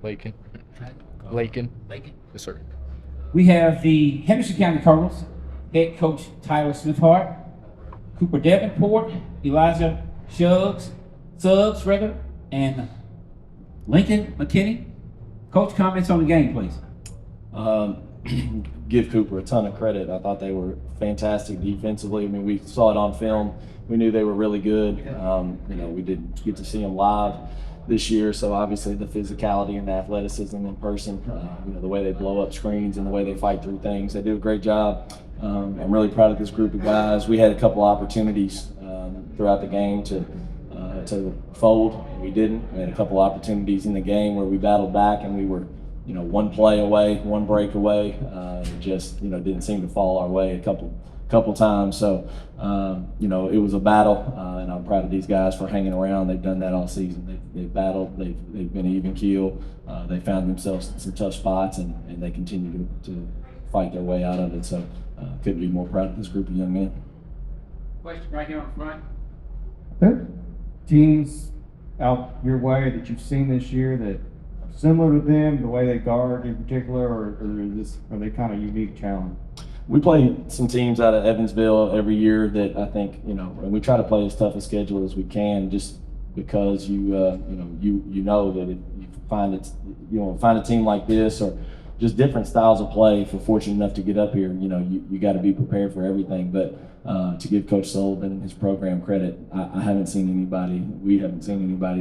Lakin. Lakin. Yes, sir. We have the Henderson County Cardinals head coach Tyler Smithhart, Cooper Davenport, Elijah Suggs, and Lincoln McKinney. Coach, comments on the game, please. Give Cooper a ton of credit. I thought they were fantastic defensively. I mean, we saw it on film. We knew they were really good. We didn't get to see them live this year, so obviously the physicality and the athleticism in person, the way they blow up screens and the way they fight through things, they do a great job. I'm really proud of this group of guys. We had a couple opportunities throughout the game to fold. We didn't. We had a couple opportunities in the game where we battled back and we were, one play away, one break away. Just didn't seem to fall our way a couple times. So, it was a battle, and I'm proud of these guys for hanging around. They've done that all season. They've battled. They've been even keel. They found themselves in some tough spots, and they continue to fight their way out of it. So, couldn't be more proud of this group of young men. Question right here on front. There teams out your way that you've seen this year that are similar to them, the way they guard in particular, or are they kind of unique challenge? We play some teams out of Evansville every year that I think, and we try to play as tough a schedule as we can, just because you know that if you find a team like this or just different styles of play. If you're fortunate enough to get up here, you got to be prepared for everything. But to give Coach Sullivan and his program credit, we haven't seen anybody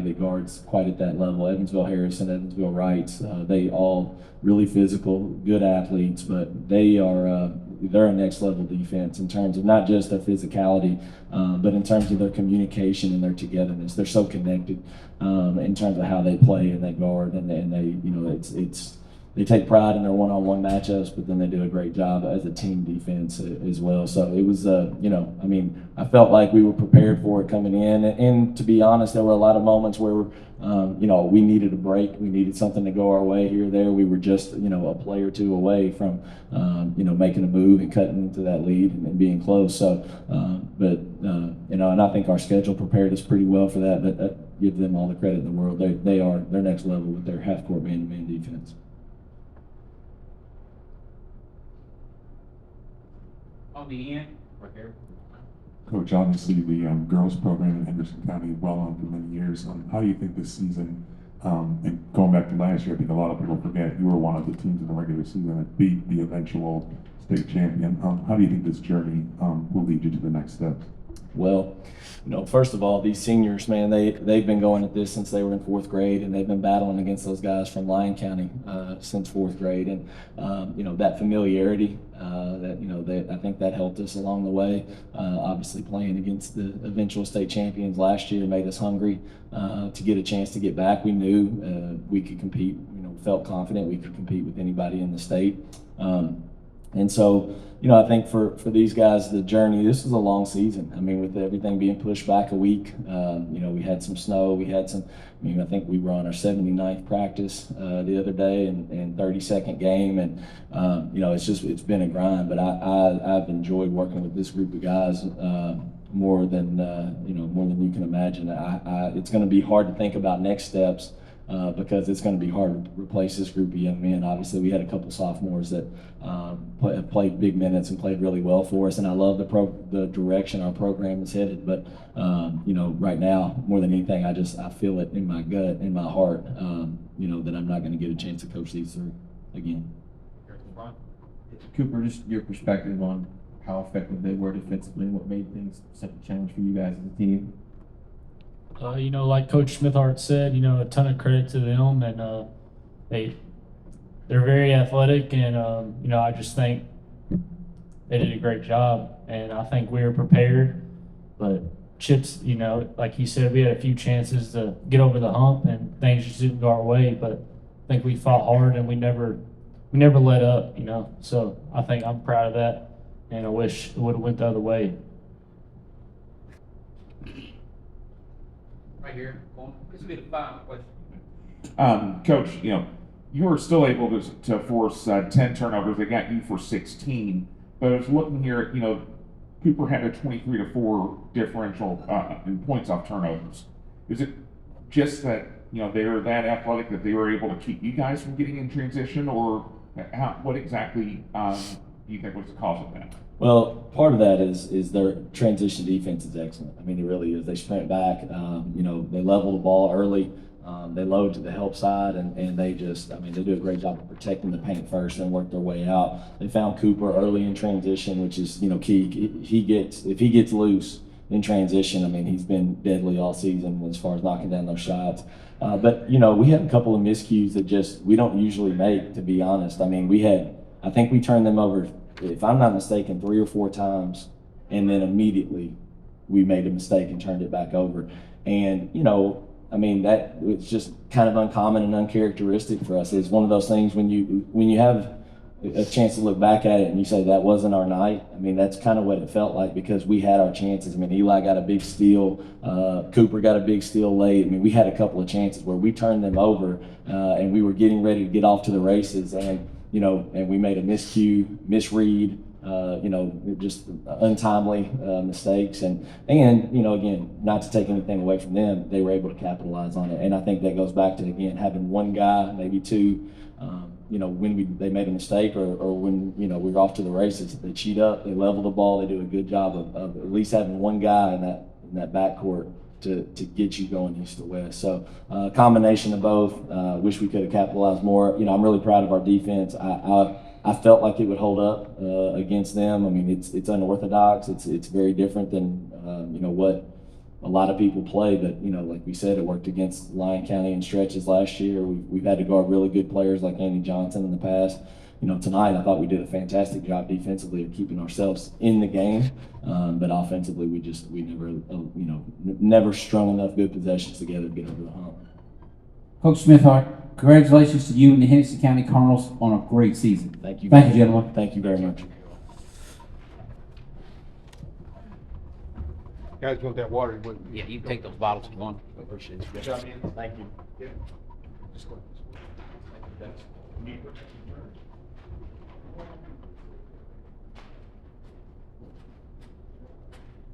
that guards quite at that level. Evansville Harrison, Evansville Wrights, they all really physical, good athletes, but they're a next level defense in terms of not just their physicality, but in terms of their communication and their togetherness. They're so connected in terms of how they play and they guard, and they they take pride in their one-on-one matchups, but then they do a great job as a team defense as well. So it was, I felt like we were prepared for it coming in. And to be honest, there were a lot of moments where, we needed a break. We needed something to go our way here or there. We were just, a play or two away from, making a move and cutting into that lead and being close. So, and I think our schedule prepared us pretty well for that. But give them all the credit in the world. They're next level with their half-court man-to-man defense. On the end, right here. Coach, obviously the girls program in Henderson County well on for many years. How do you think this season, and going back to last year, I think a lot of people forget you were one of the teams in the regular season that beat the eventual state champion. How do you think this journey will lead you to the next steps? Well, first of all, these seniors, man, they've been going at this since they were in fourth grade, and they've been battling against those guys from Lyon County since fourth grade, and that familiarity, I think that helped us along the way. Obviously, playing against the eventual state champions last year made us hungry to get a chance to get back. We knew we could compete. Felt confident we could compete with anybody in the state. And so, I think for these guys, the journey, this is a long season. I mean, with everything being pushed back a week, we had some snow, I think we were on our 79th practice the other day and 32nd game. And, it's been a grind, but I've enjoyed working with this group of guys more than you can imagine. It's going to be hard to think about next steps. Because it's going to be hard to replace this group of young men. Obviously, we had a couple sophomores that have played big minutes and played really well for us, and I love the direction our program is headed. But right now, more than anything, I feel it in my gut, in my heart, that I'm not going to get a chance to coach these three again. Cooper, just your perspective on how effective they were defensively and what made things such a challenge for you guys as a team. Like Coach Smithhart said, a ton of credit to them, and they're very athletic, and I just think they did a great job, and I think we were prepared. But Chips, like he said, we had a few chances to get over the hump, and things just didn't go our way. But I think we fought hard, and we never let up. So I think I'm proud of that, and I wish it would have went the other way. Right here. This will be the final question. Coach, you were still able to force 10 turnovers. They got you for 16. But I was looking here at, Cooper had a 23-4 differential in points off turnovers. Is it just that they're that athletic that they were able to keep you guys from getting in transition, or what exactly do you think was the cause of that? Well, part of that is their transition defense is excellent. I mean, it really is. They sprint back. They level the ball early. They load to the help side, and they just, I mean, they do a great job of protecting the paint first and work their way out. They found Cooper early in transition, which is, key. If he gets loose in transition, I mean, he's been deadly all season as far as knocking down those shots. But we had a couple of miscues that we don't usually make, to be honest. I mean, I think we turned them over, if I'm not mistaken, 3 or 4 times, and then immediately we made a mistake and turned it back over. And, I mean, that was just kind of uncommon and uncharacteristic for us. It's one of those things when you have a chance to look back at it and you say that wasn't our night. I mean, that's kind of what it felt like, because we had our chances. I mean, Eli got a big steal, Cooper got a big steal late. I mean, we had a couple of chances where we turned them over, and we were getting ready to get off to the races, and we made a misread, just untimely mistakes, and again, not to take anything away from them, they were able to capitalize on it. And I think that goes back to, again, having one guy, maybe two, when they made a mistake, or when we're off to the races, they cheat up, they level the ball, they do a good job of at least having one guy in that backcourt to get you going east to west. So combination of both. Wish we could have capitalized more. I'm really proud of our defense. I felt like it would hold up against them. I mean, it's unorthodox. It's very different than what a lot of people play. But like we said, it worked against Lyon County in stretches last year. We've had to guard really good players like Andy Johnson in the past. Tonight I thought we did a fantastic job defensively of keeping ourselves in the game, but offensively we never strung enough good possessions together to get over the hump. Coach Smithhart, congratulations to you and the Henderson County Cardinals on a great season. Thank you. Thank you, gentlemen. Thank you very much. Guys, want that water? Yeah, you can take those bottles if you want. Appreciate it. Good job, man. Thank you. Yeah. Just go ahead. Thank you.